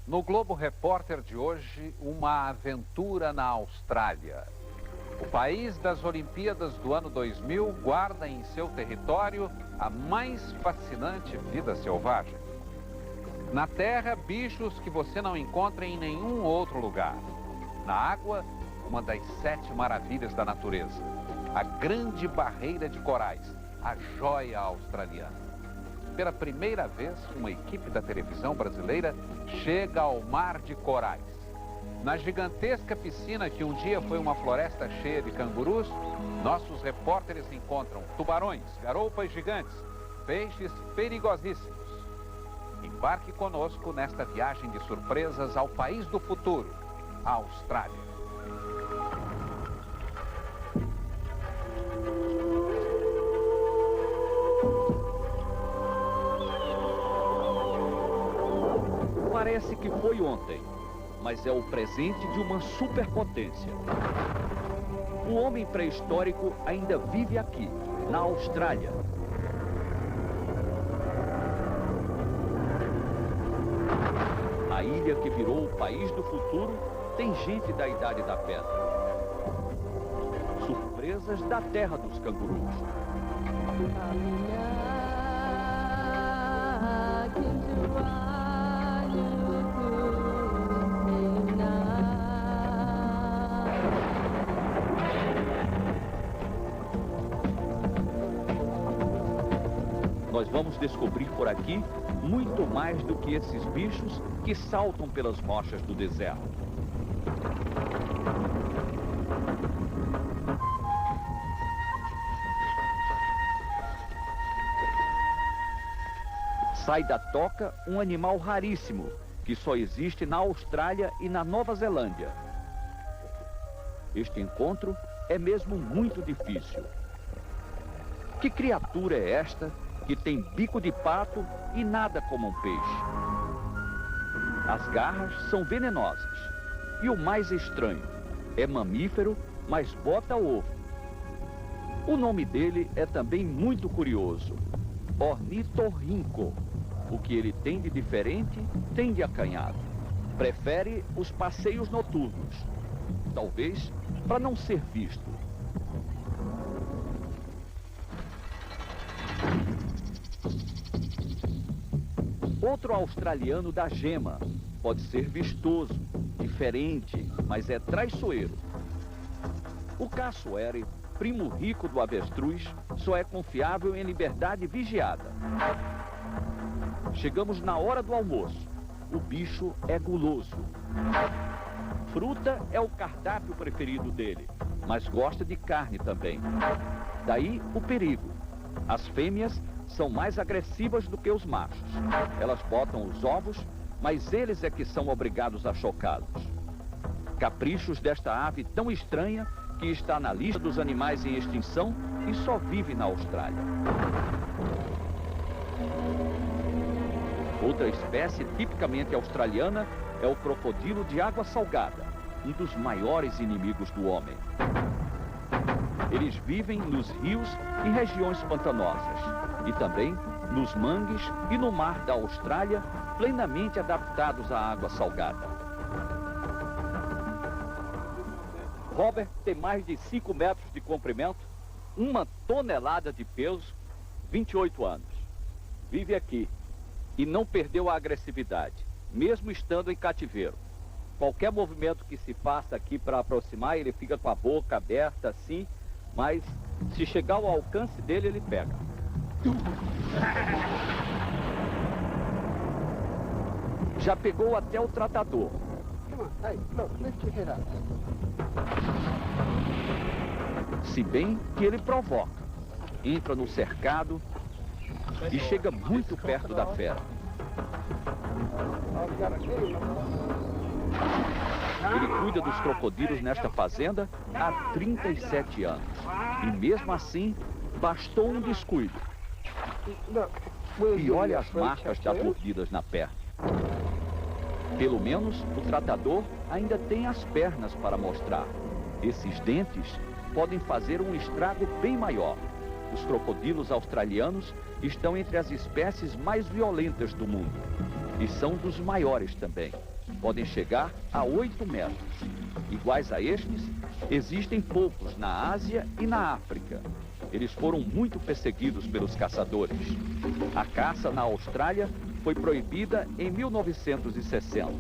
No Globo Repórter de hoje, uma aventura na Austrália. O país das Olimpíadas do ano 2000 guarda em seu território a mais fascinante vida selvagem. Na terra, bichos que você não encontra em nenhum outro lugar. Na água, uma das 7 maravilhas da natureza. A Grande Barreira de Corais, a joia australiana. Pela primeira vez, uma equipe da televisão brasileira chega ao Mar de Corais. Na gigantesca piscina que um dia foi uma floresta cheia de cangurus, nossos repórteres encontram tubarões, garoupas gigantes, peixes perigosíssimos. Embarque conosco nesta viagem de surpresas ao país do futuro, a Austrália. Parece que foi ontem, mas é o presente de uma superpotência. O homem pré-histórico ainda vive aqui, na Austrália. A ilha que virou o país do futuro tem gente da Idade da Pedra. Surpresas da terra dos cangurus. Nós vamos descobrir por aqui muito mais do que esses bichos que saltam pelas rochas do deserto. Sai da toca um animal raríssimo, que só existe na Austrália e na Nova Zelândia. Este encontro é mesmo muito difícil. Que criatura é esta que tem bico de pato e nada como um peixe? As garras são venenosas. E o mais estranho, é mamífero, mas bota ovo. O nome dele é também muito curioso, ornitorrinco. O que ele tem de diferente, tem de acanhado. Prefere os passeios noturnos, talvez para não ser visto. Outro australiano da gema. Pode ser vistoso, diferente, mas é traiçoeiro. O caçoere, primo rico do avestruz, só é confiável em liberdade vigiada. Chegamos na hora do almoço. O bicho é guloso. Fruta é o cardápio preferido dele, mas gosta de carne também. Daí o perigo. As fêmeas são mais agressivas do que os machos. Elas botam os ovos, mas eles é que são obrigados a chocá-los. Caprichos desta ave tão estranha que está na lista dos animais em extinção e só vive na Austrália. Outra espécie tipicamente australiana é o crocodilo de água salgada, um dos maiores inimigos do homem. Eles vivem nos rios e regiões pantanosas, e também nos mangues e no mar da Austrália, plenamente adaptados à água salgada. Robert tem mais de 5 metros de comprimento, 1 tonelada de peso, 28 anos. Vive aqui e não perdeu a agressividade, mesmo estando em cativeiro. Qualquer movimento que se faça aqui para aproximar, ele fica com a boca aberta assim, mas se chegar ao alcance dele, ele pega. Já pegou até o tratador. Se bem que ele provoca. Entra no cercado e chega muito perto da fera. Ele cuida dos crocodilos nesta fazenda há 37 anos. E mesmo assim, bastou um descuido. E olha as marcas das mordidas na perna. Pelo menos o tratador ainda tem as pernas para mostrar. Esses dentes podem fazer um estrago bem maior. Os crocodilos australianos estão entre as espécies mais violentas do mundo. E são dos maiores também. podem chegar a 8 metros. Iguais a estes, existem poucos na Ásia e na África. Eles foram muito perseguidos pelos caçadores. A caça na Austrália foi proibida em 1960.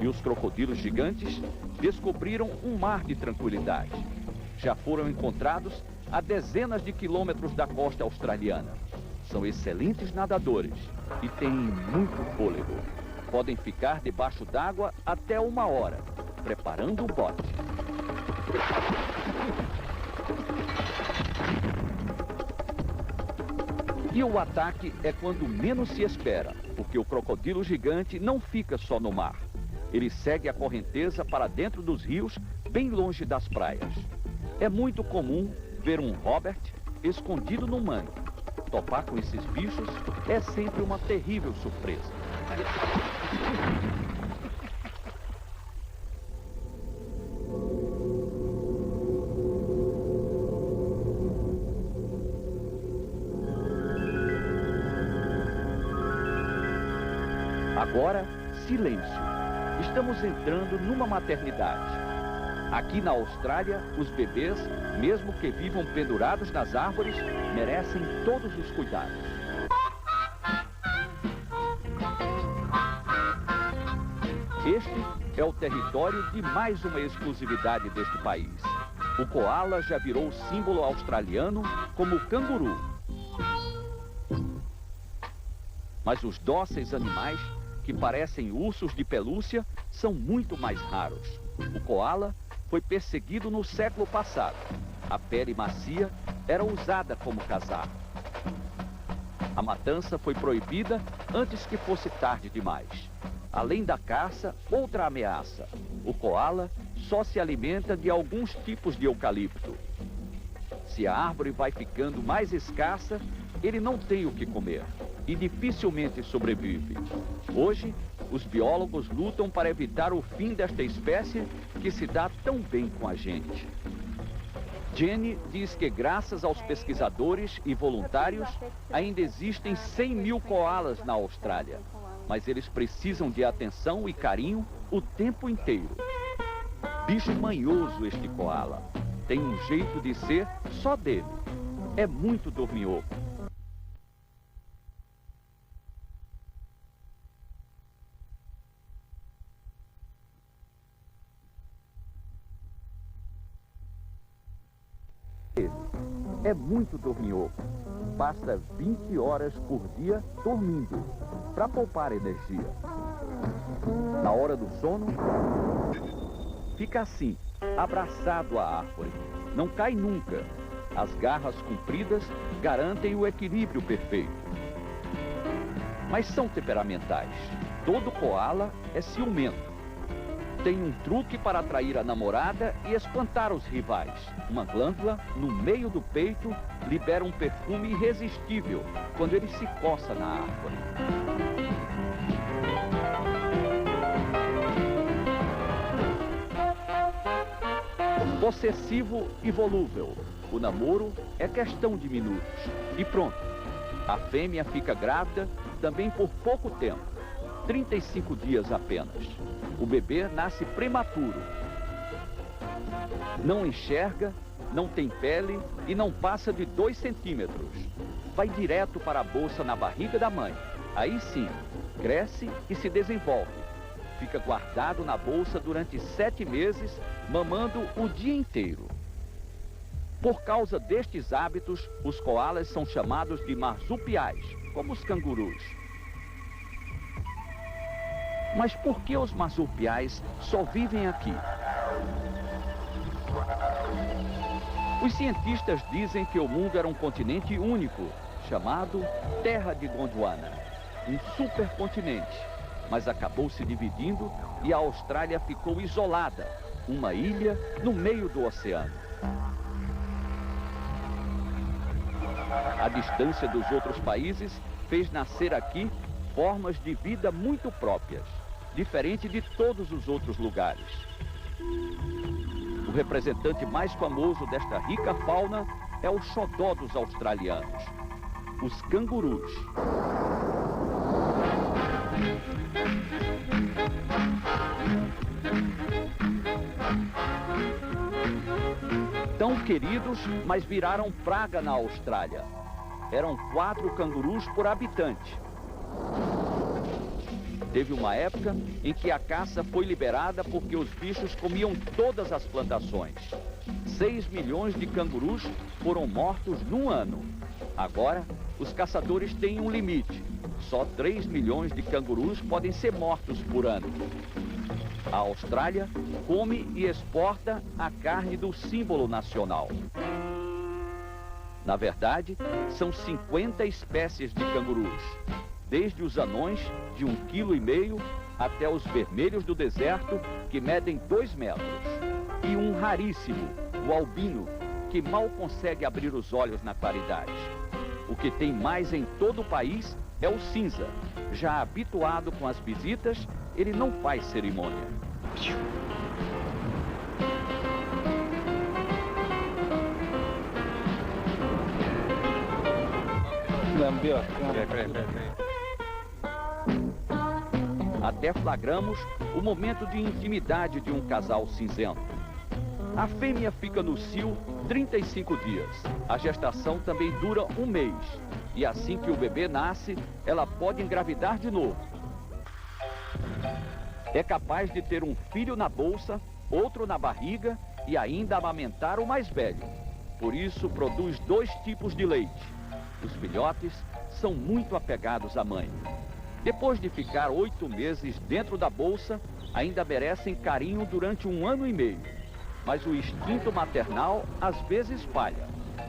E os crocodilos gigantes descobriram um mar de tranquilidade. Já foram encontrados a dezenas de quilômetros da costa australiana. São excelentes nadadores e têm muito fôlego. Podem ficar debaixo d'água até 1 hora, preparando o bote. E o ataque é quando menos se espera, porque o crocodilo gigante não fica só no mar. Ele segue a correnteza para dentro dos rios, bem longe das praias. É muito comum ver um Robert escondido no mangue. Topar com esses bichos é sempre uma terrível surpresa. Agora, silêncio. Estamos entrando numa maternidade. Aqui na Austrália, os bebês, mesmo que vivam pendurados nas árvores, merecem todos os cuidados. Este é o território de mais uma exclusividade deste país. O coala já virou símbolo australiano como o canguru. Mas os dóceis animais, que parecem ursos de pelúcia, são muito mais raros. O coala foi perseguido no século passado. A pele macia era usada como casaco. A matança foi proibida antes que fosse tarde demais. Além da caça, outra ameaça. O coala só se alimenta de alguns tipos de eucalipto. Se a árvore vai ficando mais escassa, ele não tem o que comer e dificilmente sobrevive. Hoje, os biólogos lutam para evitar o fim desta espécie que se dá tão bem com a gente. Jenny diz que graças aos pesquisadores e voluntários, ainda existem 100 mil coalas na Austrália. Mas eles precisam de atenção e carinho o tempo inteiro. Bicho manhoso este coala. Tem um jeito de ser só dele. É muito dorminhoco. É muito dorminhoco. Passa 20 horas por dia dormindo, para poupar energia. Na hora do sono, fica assim, abraçado à árvore. Não cai nunca. As garras compridas garantem o equilíbrio perfeito. Mas são temperamentais. Todo coala é ciumento. Tem um truque para atrair a namorada e espantar os rivais. Uma glândula no meio do peito libera um perfume irresistível quando ele se coça na árvore. Possessivo e volúvel. O namoro é questão de minutos. E pronto. A fêmea fica grávida também por pouco tempo. 35 dias apenas. O bebê nasce prematuro. Não enxerga, não tem pele e não passa de 2 centímetros. Vai direto para a bolsa na barriga da mãe. Aí sim, cresce e se desenvolve. Fica guardado na bolsa durante 7 meses, mamando o dia inteiro. Por causa destes hábitos, os coalas são chamados de marsupiais, como os cangurus. Mas por que os marsupiais só vivem aqui? Os cientistas dizem que o mundo era um continente único, chamado Terra de Gondwana, um supercontinente, mas acabou se dividindo e a Austrália ficou isolada, uma ilha no meio do oceano. A distância dos outros países fez nascer aqui formas de vida muito próprias, diferente de todos os outros lugares. O representante mais famoso desta rica fauna é o xodó dos australianos, os cangurus. Tão queridos, mas viraram praga na Austrália. Eram 4 cangurus por habitante. Teve uma época em que a caça foi liberada porque os bichos comiam todas as plantações. 6 milhões de cangurus foram mortos num ano. Agora, os caçadores têm um limite. Só 3 milhões de cangurus podem ser mortos por ano. A Austrália come e exporta a carne do símbolo nacional. Na verdade, são 50 espécies de cangurus, desde os anões de 1,5 kg até os vermelhos do deserto, que medem 2 metros, e um raríssimo, o albino, que mal consegue abrir os olhos na claridade. O que tem mais em todo o país é o cinza. Já habituado com as visitas, ele não faz cerimônia. Até flagramos o momento de intimidade de um casal cinzento. A fêmea fica no cio 35 dias. A gestação também dura 1 mês. E assim que o bebê nasce, ela pode engravidar de novo. É capaz de ter um filho na bolsa, outro na barriga e ainda amamentar o mais velho. Por isso, produz 2 tipos de leite. Os filhotes são muito apegados à mãe. Depois de ficar 8 meses dentro da bolsa, ainda merecem carinho durante 1 ano e meio. Mas o instinto maternal às vezes falha.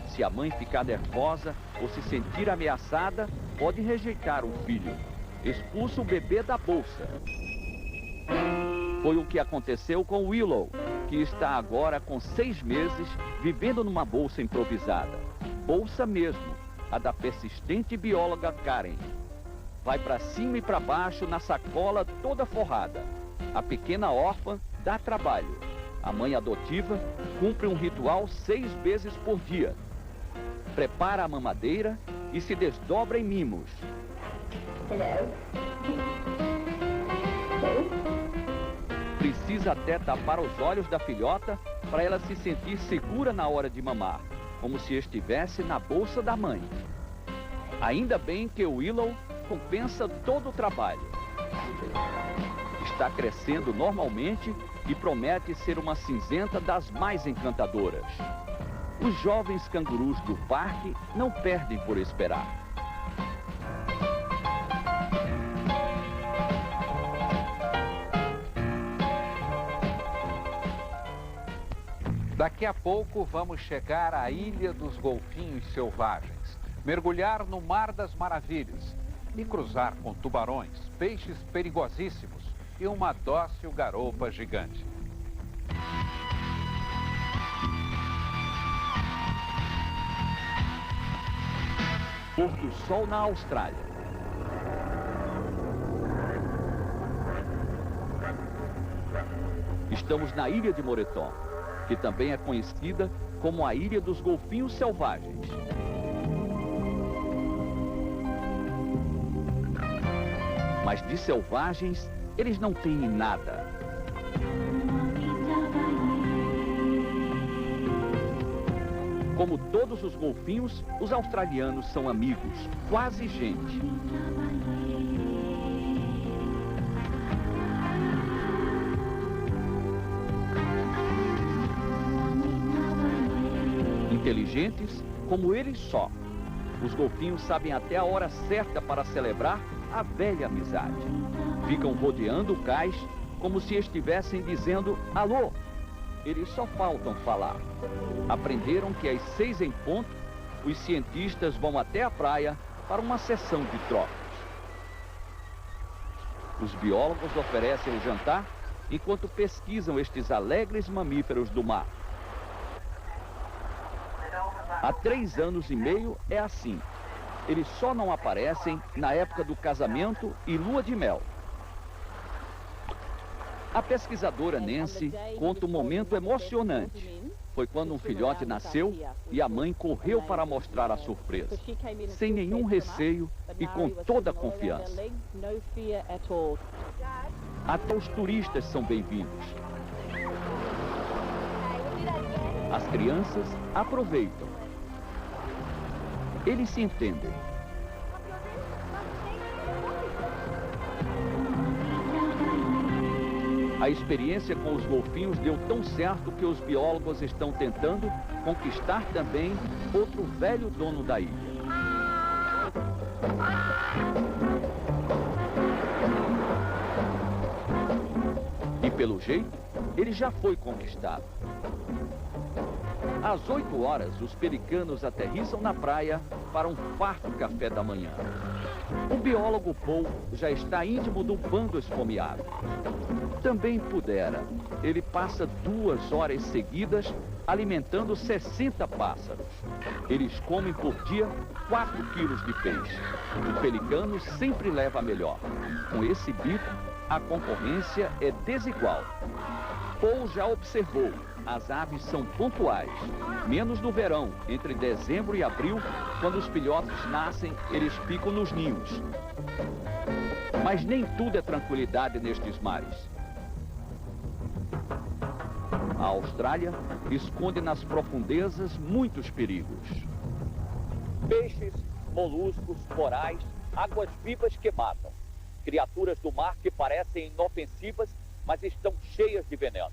Se a mãe ficar nervosa ou se sentir ameaçada, pode rejeitar o filho. Expulsa o bebê da bolsa. Foi o que aconteceu com Willow, que está agora com 6 meses vivendo numa bolsa improvisada. Bolsa mesmo, a da persistente bióloga Karen. Vai para cima e para baixo na sacola toda forrada. A pequena órfã dá trabalho. A mãe adotiva cumpre um ritual 6 vezes por dia. Prepara a mamadeira e se desdobra em mimos. Precisa até tapar os olhos da filhota para ela se sentir segura na hora de mamar, como se estivesse na bolsa da mãe. Ainda bem que o Willow compensa todo o trabalho. Está crescendo normalmente e promete ser uma cinzenta das mais encantadoras. Os jovens cangurus do parque não perdem por esperar. Daqui a pouco vamos chegar à Ilha dos Golfinhos Selvagens, mergulhar no Mar das Maravilhas e cruzar com tubarões, peixes perigosíssimos e uma dócil garoupa gigante. Pôr do sol na Austrália. Estamos na Ilha de Moreton, que também é conhecida como a Ilha dos Golfinhos Selvagens. Mas de selvagens, eles não têm nada. Como todos os golfinhos, os australianos são amigos, quase gente. Inteligentes como eles só. Os golfinhos sabem até a hora certa para celebrar a velha amizade. Ficam rodeando o cais como se estivessem dizendo alô. Eles só faltam falar. Aprenderam que às 6 em ponto, os cientistas vão até a praia para uma sessão de trocas. Os biólogos oferecem o jantar enquanto pesquisam estes alegres mamíferos do mar. Há 3 anos e meio é assim. Eles só não aparecem na época do casamento e lua de mel. A pesquisadora Nancy conta um momento emocionante. Foi quando um filhote nasceu e a mãe correu para mostrar a surpresa, sem nenhum receio e com toda a confiança. Até os turistas são bem-vindos. As crianças aproveitam. Eles se entendem. A experiência com os golfinhos deu tão certo que os biólogos estão tentando conquistar também outro velho dono da ilha. E pelo jeito, ele já foi conquistado. Às 8 horas, os pelicanos aterrissam na praia para um farto café da manhã. O biólogo Paul já está íntimo do bando esfomeado. Também pudera. Ele passa 2 horas seguidas alimentando 60 pássaros. Eles comem por dia 4 quilos de peixe. O pelicano sempre leva a melhor. Com esse bico, a concorrência é desigual. Paul já observou. As aves são pontuais, menos no verão, entre dezembro e abril, quando os filhotes nascem, eles ficam nos ninhos. Mas nem tudo é tranquilidade nestes mares. A Austrália esconde nas profundezas muitos perigos. Peixes, moluscos, corais, águas vivas que matam. Criaturas do mar que parecem inofensivas, mas estão cheias de veneno.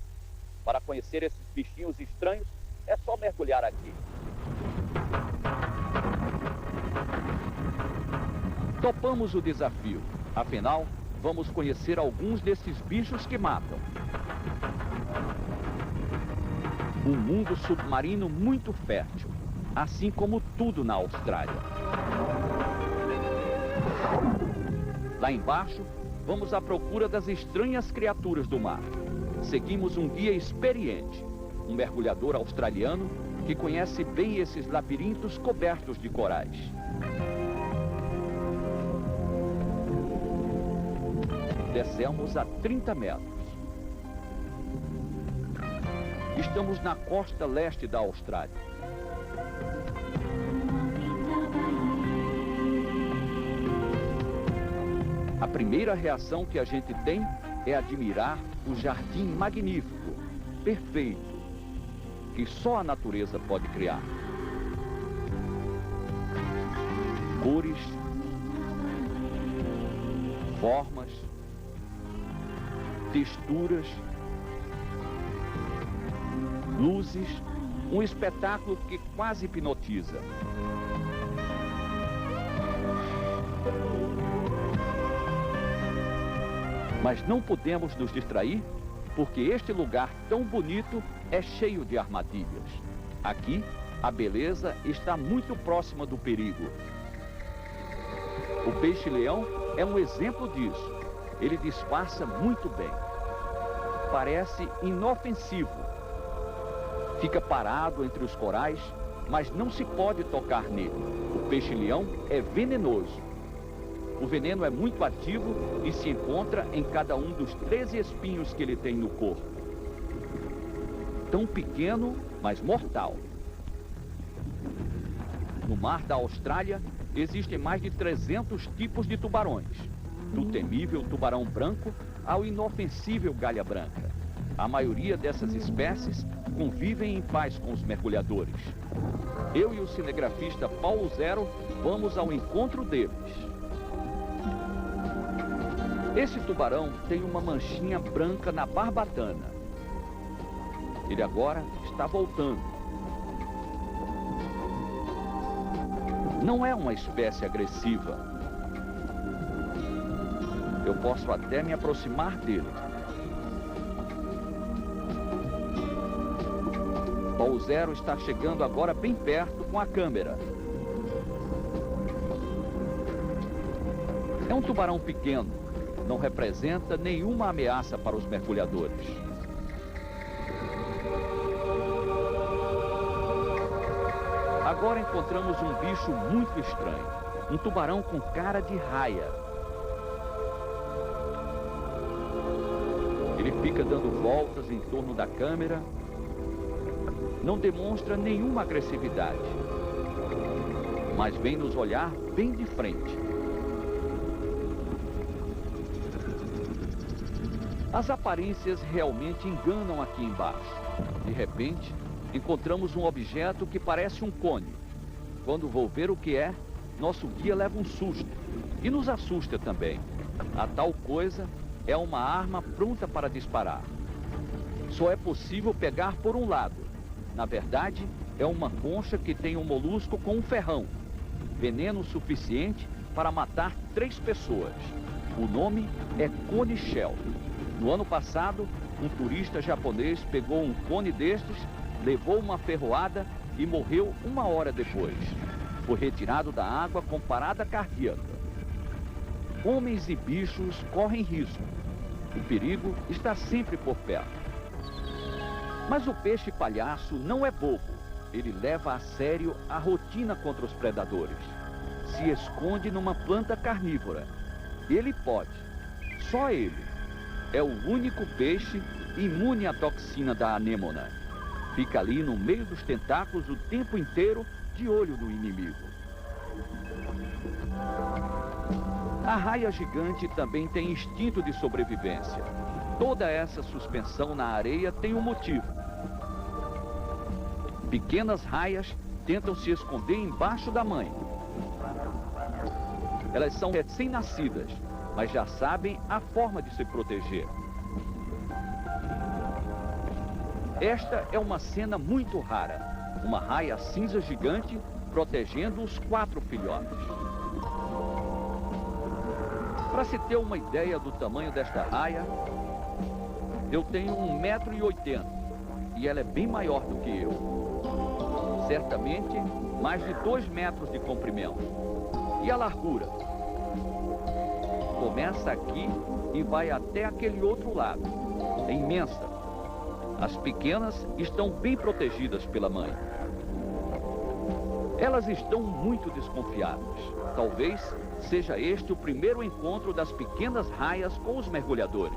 Para conhecer esses bichinhos estranhos, é só mergulhar aqui. Topamos o desafio. Afinal, vamos conhecer alguns desses bichos que matam. Um mundo submarino muito fértil, assim como tudo na Austrália. Lá embaixo, vamos à procura das estranhas criaturas do mar. Seguimos um guia experiente, um mergulhador australiano que conhece bem esses labirintos cobertos de corais. Descemos a 30 metros. Estamos na costa leste da Austrália. A primeira reação que a gente tem é admirar o jardim magnífico, perfeito, que só a natureza pode criar. Cores, formas, texturas, luzes, um espetáculo que quase hipnotiza. Mas não podemos nos distrair, porque este lugar tão bonito é cheio de armadilhas. Aqui, a beleza está muito próxima do perigo. O peixe-leão é um exemplo disso. Ele disfarça muito bem. Parece inofensivo. Fica parado entre os corais, mas não se pode tocar nele. O peixe-leão é venenoso. O veneno é muito ativo e se encontra em cada um dos 13 espinhos que ele tem no corpo. Tão pequeno, mas mortal. No mar da Austrália, existem mais de 300 tipos de tubarões. Do temível tubarão branco ao inofensível galha branca. A maioria dessas espécies convivem em paz com os mergulhadores. Eu e o cinegrafista Paulo Zero vamos ao encontro deles. Esse tubarão tem uma manchinha branca na barbatana. Ele agora está voltando. Não é uma espécie agressiva. Eu posso até me aproximar dele. Paulo Zero está chegando agora bem perto com a câmera. É um tubarão pequeno. Não representa nenhuma ameaça para os mergulhadores. Agora encontramos um bicho muito estranho. Um tubarão com cara de raia. Ele fica dando voltas em torno da câmera. Não demonstra nenhuma agressividade. Mas vem nos olhar bem de frente. As aparências realmente enganam aqui embaixo. De repente, encontramos um objeto que parece um cone. Quando vou ver o que é, nosso guia leva um susto e nos assusta também. A tal coisa é uma arma pronta para disparar. Só é possível pegar por um lado. Na verdade, é uma concha que tem um molusco com um ferrão. Veneno suficiente para matar 3 pessoas. O nome é cone shell. No ano passado, um turista japonês pegou um cone destes, levou uma ferroada e morreu 1 hora depois. Foi retirado da água com parada cardíaca. Homens e bichos correm risco. O perigo está sempre por perto. Mas o peixe palhaço não é bobo. Ele leva a sério a rotina contra os predadores. Se esconde numa planta carnívora. Ele pode. Só ele. É o único peixe imune à toxina da anêmona. Fica ali no meio dos tentáculos o tempo inteiro, de olho no inimigo. A raia gigante também tem instinto de sobrevivência. Toda essa suspensão na areia tem um motivo. Pequenas raias tentam se esconder embaixo da mãe. Elas são recém-nascidas, mas já sabem a forma de se proteger. Esta é uma cena muito rara. Uma raia cinza gigante protegendo os 4 filhotes. Para se ter uma ideia do tamanho desta raia, eu tenho 1,80 m e ela é bem maior do que eu. Certamente mais de 2 metros de comprimento. E a largura? Começa aqui e vai até aquele outro lado. É imensa. As pequenas estão bem protegidas pela mãe. Elas estão muito desconfiadas. Talvez seja este o primeiro encontro das pequenas raias com os mergulhadores.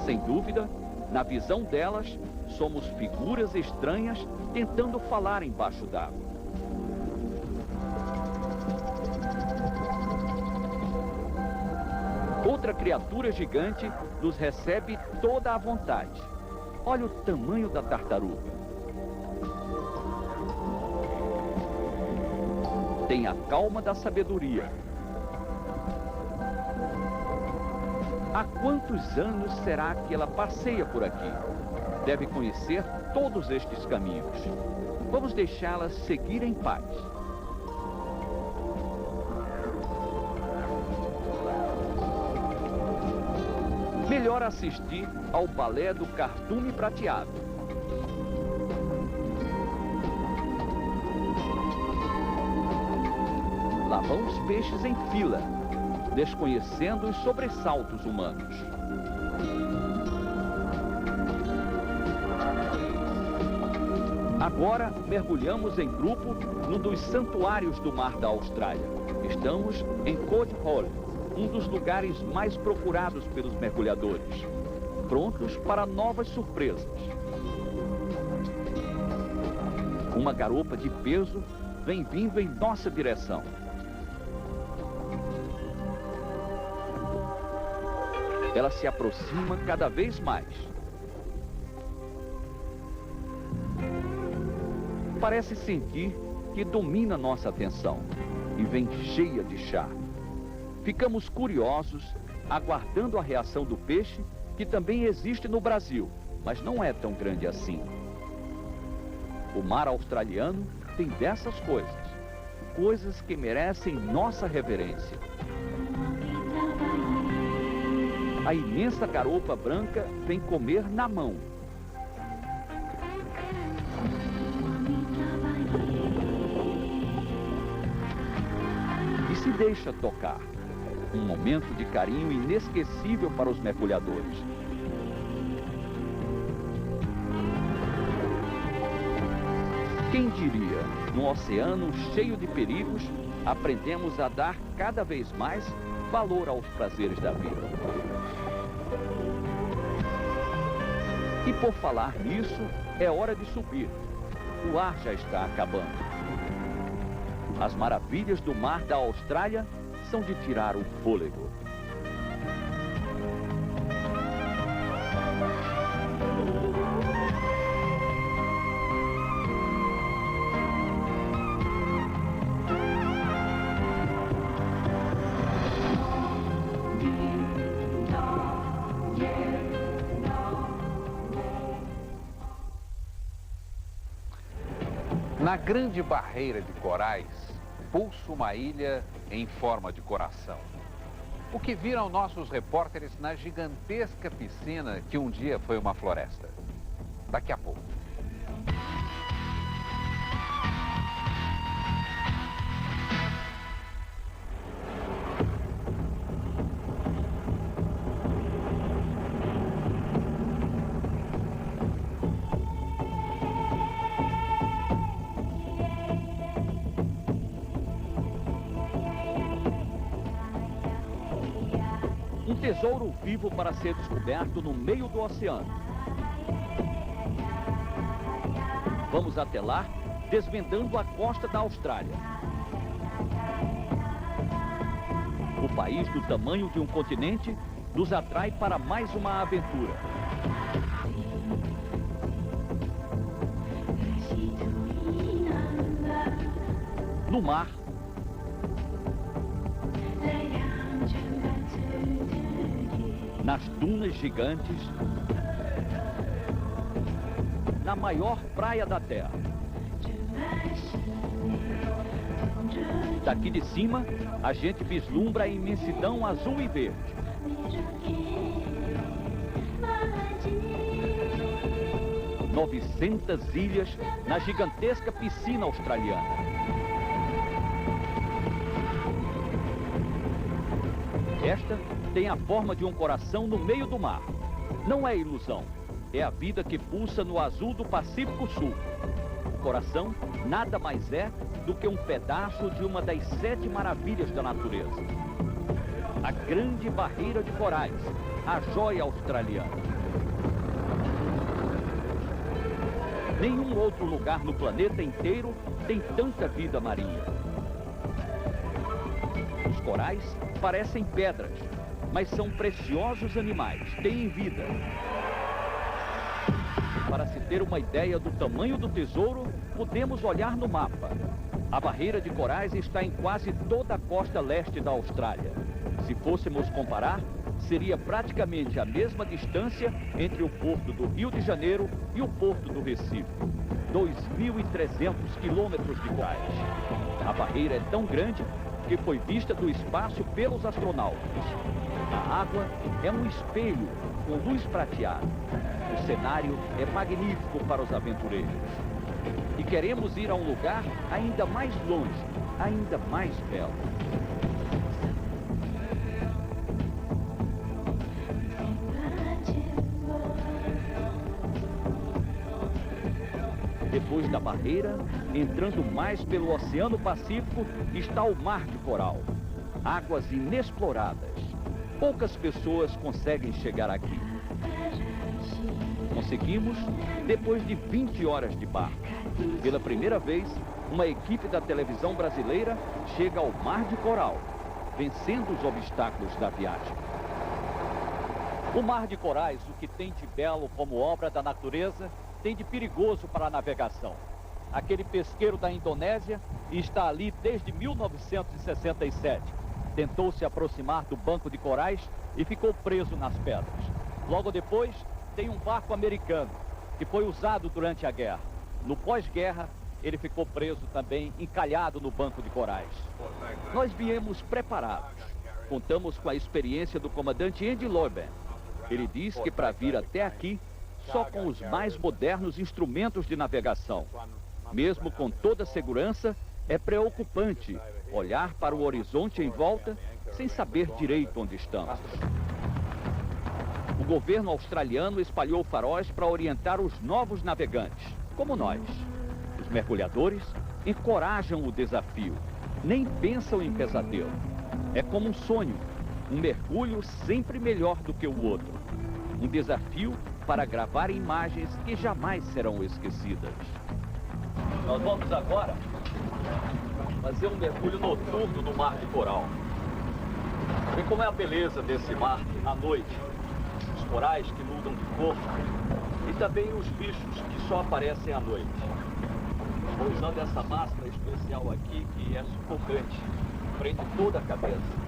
Sem dúvida, na visão delas, somos figuras estranhas tentando falar embaixo d'água. Outra criatura gigante nos recebe toda à vontade. Olha o tamanho da tartaruga. Tem a calma da sabedoria. Há quantos anos será que ela passeia por aqui? Deve conhecer todos estes caminhos. Vamos deixá-la seguir em paz. Melhor assistir ao balé do cardume prateado. Lá vão os peixes em fila, desconhecendo os sobressaltos humanos. Agora mergulhamos em grupo num dos santuários do mar da Austrália. Estamos em Code Hall, um dos lugares mais procurados pelos mergulhadores, prontos para novas surpresas. Uma garopa de peso vem vindo em nossa direção. Ela se aproxima cada vez mais. Parece sentir que domina nossa atenção e vem cheia de charme. Ficamos curiosos, aguardando a reação do peixe, que também existe no Brasil, mas não é tão grande assim. O mar australiano tem dessas coisas que merecem nossa reverência. A imensa garopa branca vem comer na mão. E se deixa tocar. Um momento de carinho inesquecível para os mergulhadores. Quem diria, num oceano cheio de perigos, aprendemos a dar cada vez mais valor aos prazeres da vida. E por falar nisso, é hora de subir. O ar já está acabando. As maravilhas do mar da Austrália são de tirar o fôlego. Na grande barreira de corais, pulsa uma ilha em forma de coração. O que viram nossos repórteres na gigantesca piscina que um dia foi uma floresta. Daqui a pouco. Um tesouro vivo para ser descoberto no meio do oceano. Vamos até lá, desvendando a costa da Austrália. O país do tamanho de um continente nos atrai para mais uma aventura. No mar, nas dunas gigantes, na maior praia da Terra. Daqui de cima, a gente vislumbra a imensidão azul e verde. – 900 ilhas na gigantesca piscina australiana. Esta tem a forma de um coração no meio do mar. Não é ilusão, é a vida que pulsa no azul do Pacífico Sul. O coração nada mais é do que um pedaço de uma das 7 maravilhas da natureza. A grande barreira de corais, a joia australiana. Nenhum outro lugar no planeta inteiro tem tanta vida marinha. Os corais parecem pedras, mas são preciosos animais, têm vida. Para se ter uma ideia do tamanho do tesouro, podemos olhar no mapa. A barreira de corais está em quase toda a costa leste da Austrália. Se fôssemos comparar, seria praticamente a mesma distância entre o porto do Rio de Janeiro e o porto do Recife. 2.300 quilômetros de corais. A barreira é tão grande que foi vista do espaço pelos astronautas. A água é um espelho com luz prateada. O cenário é magnífico para os aventureiros. E queremos ir a um lugar ainda mais longe, ainda mais belo. Depois da barreira, entrando mais pelo Oceano Pacífico, está o Mar de Coral. Águas inexploradas. Poucas pessoas conseguem chegar aqui. Conseguimos depois de 20 horas de barco. Pela primeira vez, uma equipe da televisão brasileira chega ao Mar de Coral, vencendo os obstáculos da viagem. O Mar de Corais, o que tem de belo como obra da natureza, tem de perigoso para a navegação. Aquele pesqueiro da Indonésia está ali desde 1967. Tentou se aproximar do banco de corais e ficou preso nas pedras. Logo depois, tem um barco americano que foi usado durante a guerra. No pós-guerra, ele ficou preso também, encalhado no banco de corais. Nós viemos preparados. Contamos com a experiência do comandante Andy Loeben. Ele diz que para vir até aqui, só com os mais modernos instrumentos de navegação. Mesmo com toda a segurança, é preocupante olhar para o horizonte em volta sem saber direito onde estamos. O governo australiano espalhou faróis para orientar os novos navegantes, como nós. Os mergulhadores encorajam o desafio, nem pensam em pesadelo. É como um sonho, um mergulho sempre melhor do que o outro. Um desafio para gravar imagens que jamais serão esquecidas. Nós vamos agora fazer um mergulho noturno no Mar de Coral. Vê como é a beleza desse mar à noite. Os corais que mudam de cor e também os bichos que só aparecem à noite. Estou usando essa máscara especial aqui que é sufocante, prende toda a cabeça.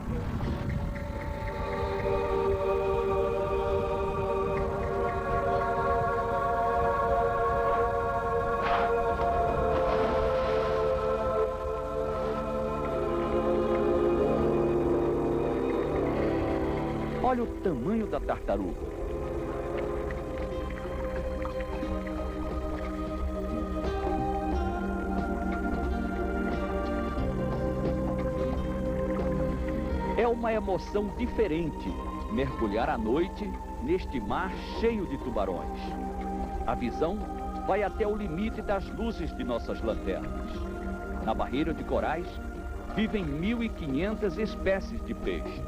Olha o tamanho da tartaruga. É uma emoção diferente mergulhar à noite neste mar cheio de tubarões. A visão vai até o limite das luzes de nossas lanternas. Na barreira de corais vivem 1.500 espécies de peixes.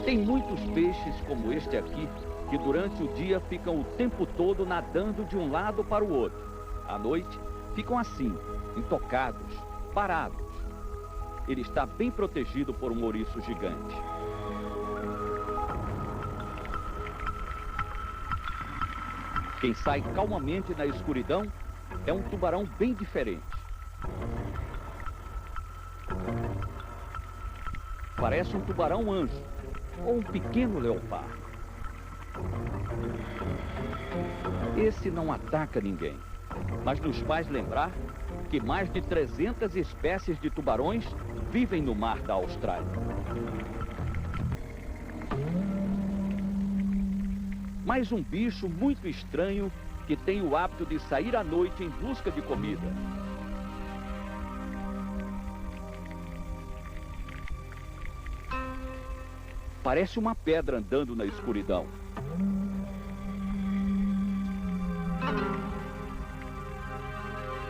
Tem muitos peixes como este aqui, que durante o dia ficam o tempo todo nadando de um lado para o outro. À noite, ficam assim, intocados, parados. Ele está bem protegido por um ouriço gigante. Quem sai calmamente na escuridão é um tubarão bem diferente. Parece um tubarão-anjo ou um pequeno leopardo. Esse não ataca ninguém, mas nos faz lembrar que mais de 300 espécies de tubarões vivem no mar da Austrália. Mais um bicho muito estranho que tem o hábito de sair à noite em busca de comida. Parece uma pedra andando na escuridão.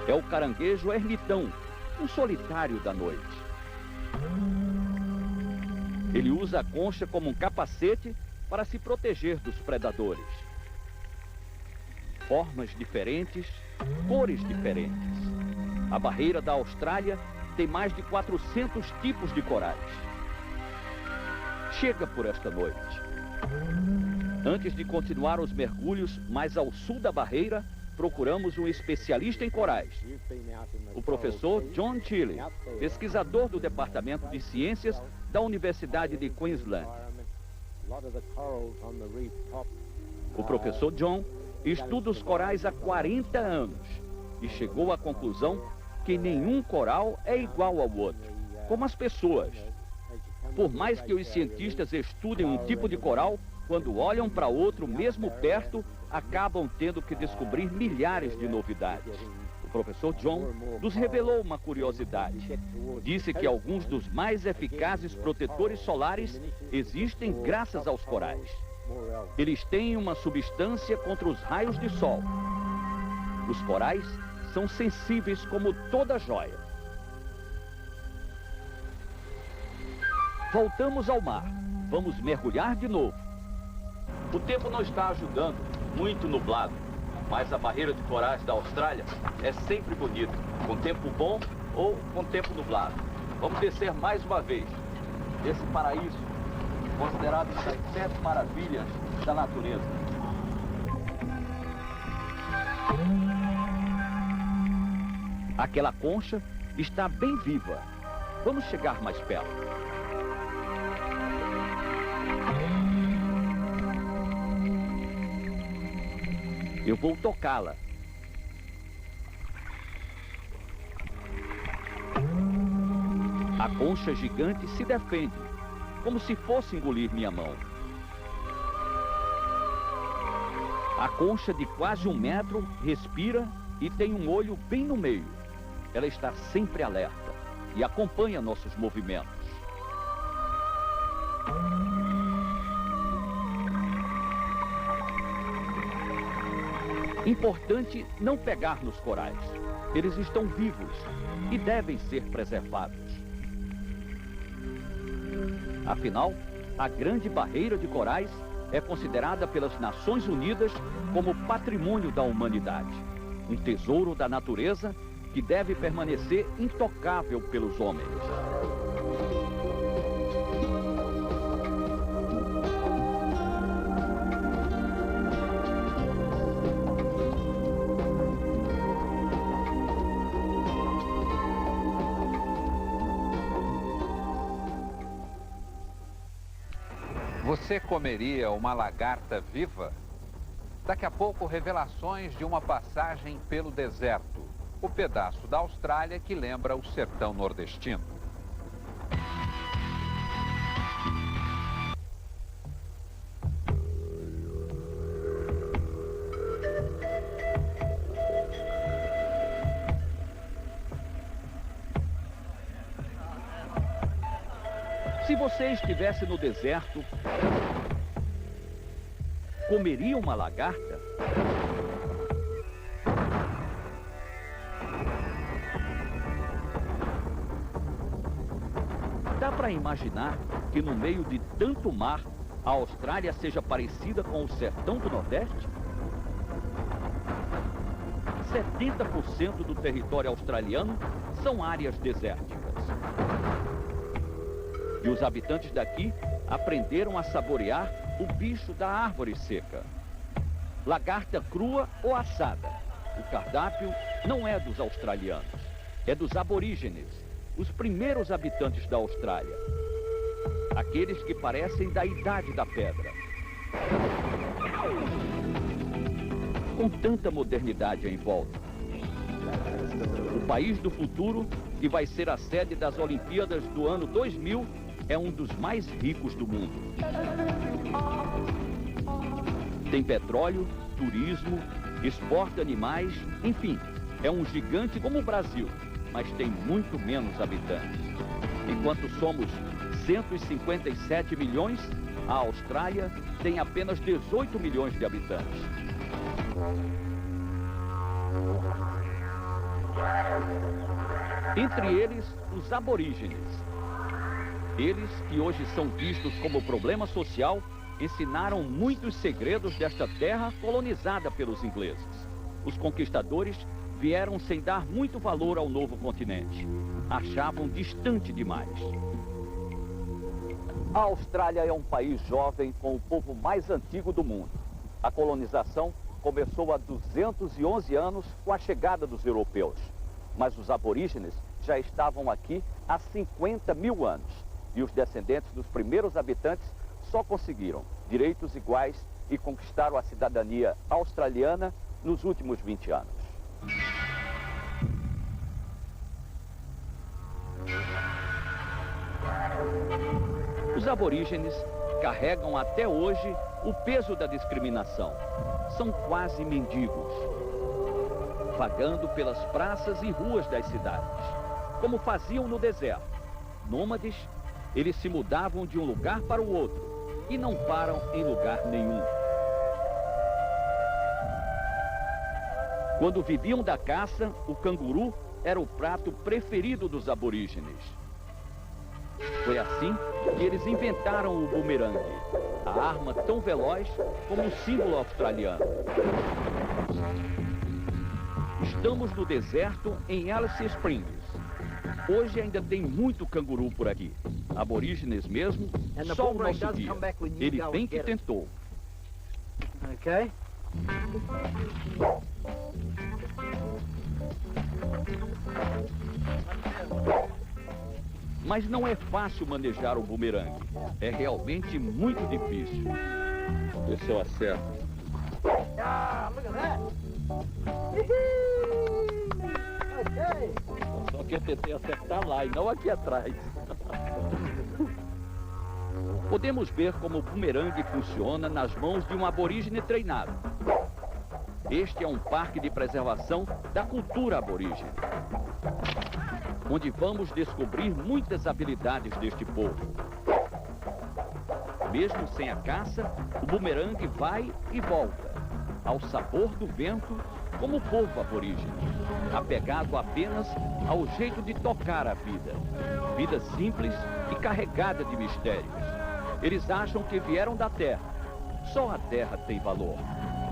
É o caranguejo ermitão, um solitário da noite. Ele usa a concha como um capacete para se proteger dos predadores. Formas diferentes, cores diferentes. A barreira da Austrália tem mais de 400 tipos de corais. Chega por esta noite. Antes de continuar os mergulhos mais ao sul da barreira, procuramos um especialista em corais, o professor John Tilley, pesquisador do Departamento de Ciências da Universidade de Queensland. O professor John estuda os corais há 40 anos e chegou à conclusão que nenhum coral é igual ao outro, como as pessoas. Por mais que os cientistas estudem um tipo de coral, quando olham para outro, mesmo perto, acabam tendo que descobrir milhares de novidades. O professor John nos revelou uma curiosidade. Disse que alguns dos mais eficazes protetores solares existem graças aos corais. Eles têm uma substância contra os raios de sol. Os corais são sensíveis como toda joia. Voltamos ao mar. Vamos mergulhar de novo. O tempo não está ajudando, muito nublado. Mas a barreira de corais da Austrália é sempre bonita, com tempo bom ou com tempo nublado. Vamos descer mais uma vez. Esse paraíso, considerado uma das 7 maravilhas da natureza. Aquela concha está bem viva. Vamos chegar mais perto. Eu vou tocá-la. A concha gigante se defende, como se fosse engolir minha mão. A concha de quase 1 metro respira e tem um olho bem no meio. Ela está sempre alerta e acompanha nossos movimentos. Importante não pegar nos corais. Eles estão vivos e devem ser preservados. Afinal, a Grande Barreira de Corais é considerada pelas Nações Unidas como patrimônio da humanidade. Um tesouro da natureza que deve permanecer intocável pelos homens. Você comeria uma lagarta viva? Daqui a pouco, revelações de uma passagem pelo deserto, o pedaço da Austrália que lembra o sertão nordestino. Se você estivesse no deserto, comeria uma lagarta? Dá para imaginar que no meio de tanto mar, a Austrália seja parecida com o sertão do Nordeste? 70% do território australiano são áreas desérticas. E os habitantes daqui aprenderam a saborear o bicho da árvore seca. Lagarta crua ou assada. O cardápio não é dos australianos, é dos aborígenes, os primeiros habitantes da Austrália. Aqueles que parecem da Idade da Pedra. Com tanta modernidade em volta. O país do futuro, que vai ser a sede das Olimpíadas do ano 2000, é um dos mais ricos do mundo. Tem petróleo, turismo, exporta animais, enfim, é um gigante como o Brasil, mas tem muito menos habitantes. Enquanto somos 157 milhões, a Austrália tem apenas 18 milhões de habitantes. Entre eles, os aborígenes. Eles, que hoje são vistos como problema social, ensinaram muitos segredos desta terra colonizada pelos ingleses. Os conquistadores vieram sem dar muito valor ao novo continente. Achavam distante demais. A Austrália é um país jovem com o povo mais antigo do mundo. A colonização começou há 211 anos com a chegada dos europeus. Mas os aborígenes já estavam aqui há 50 mil anos. E os descendentes dos primeiros habitantes só conseguiram direitos iguais e conquistaram a cidadania australiana nos últimos 20 anos. Os aborígenes carregam até hoje o peso da discriminação. São quase mendigos, vagando pelas praças e ruas das cidades, como faziam no deserto. Nômades, eles se mudavam de um lugar para o outro e não param em lugar nenhum. Quando viviam da caça, o canguru era o prato preferido dos aborígenes. Foi assim que eles inventaram o bumerangue, a arma tão veloz como o símbolo australiano. Estamos no deserto em Alice Springs. Hoje ainda tem muito canguru por aqui. Aborígenes mesmo, só o nosso guia. Ele bem que tentou. Ok. Mas não é fácil manejar o bumerangue. É realmente muito difícil. Vê se eu acerto. Só que eu tentei acertar lá e não aqui atrás. Podemos ver como o bumerangue funciona nas mãos de um aborígene treinado. Este é um parque de preservação da cultura aborígene, onde vamos descobrir muitas habilidades deste povo. Mesmo sem a caça, o bumerangue vai e volta, ao sabor do vento, como o povo aborígene, apegado apenas ao jeito de tocar a vida. Vida simples e carregada de mistérios. Eles acham que vieram da terra. Só a terra tem valor.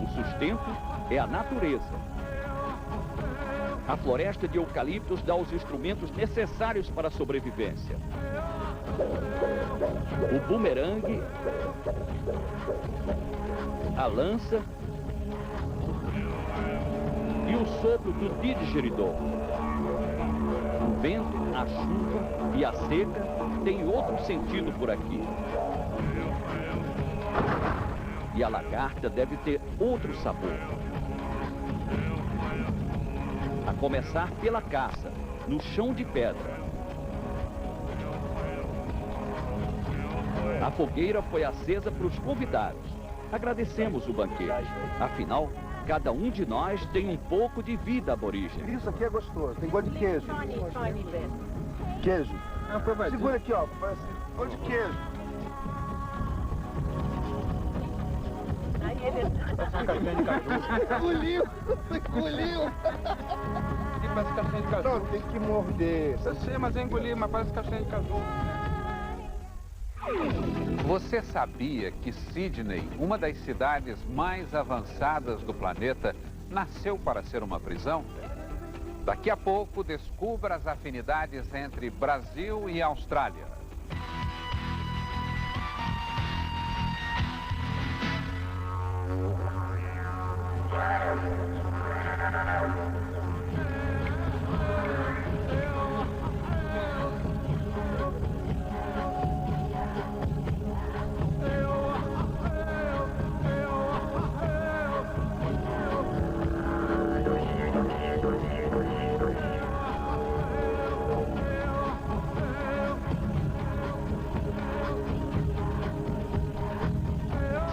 O sustento é a natureza. A floresta de eucaliptos dá os instrumentos necessários para a sobrevivência. O bumerangue, a lança e o sopro do didgeridoo. O vento, a chuva e a seca têm outro sentido por aqui. E a lagarta deve ter outro sabor. A começar pela caça, no chão de pedra. A fogueira foi acesa para os convidados. Agradecemos o banquete. Afinal, cada um de nós tem um pouco de vida aborígene. Isso aqui é gostoso, tem gosto de queijo. Queijo. Segura aqui, ó. Parece... Pão de queijo. Castanha de caju. Engoliu. Parece castanha de caju. Não, tem que morder. Eu sei, mas eu engoli, mas parece castanha de caju. Você sabia que Sydney, uma das cidades mais avançadas do planeta, nasceu para ser uma prisão? Daqui a pouco, descubra as afinidades entre Brasil e Austrália.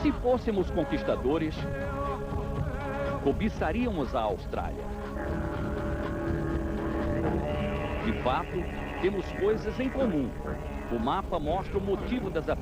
Se fôssemos conquistadores, cobiçaríamos a Austrália. De fato, temos coisas em comum. O mapa mostra o motivo das afinidades.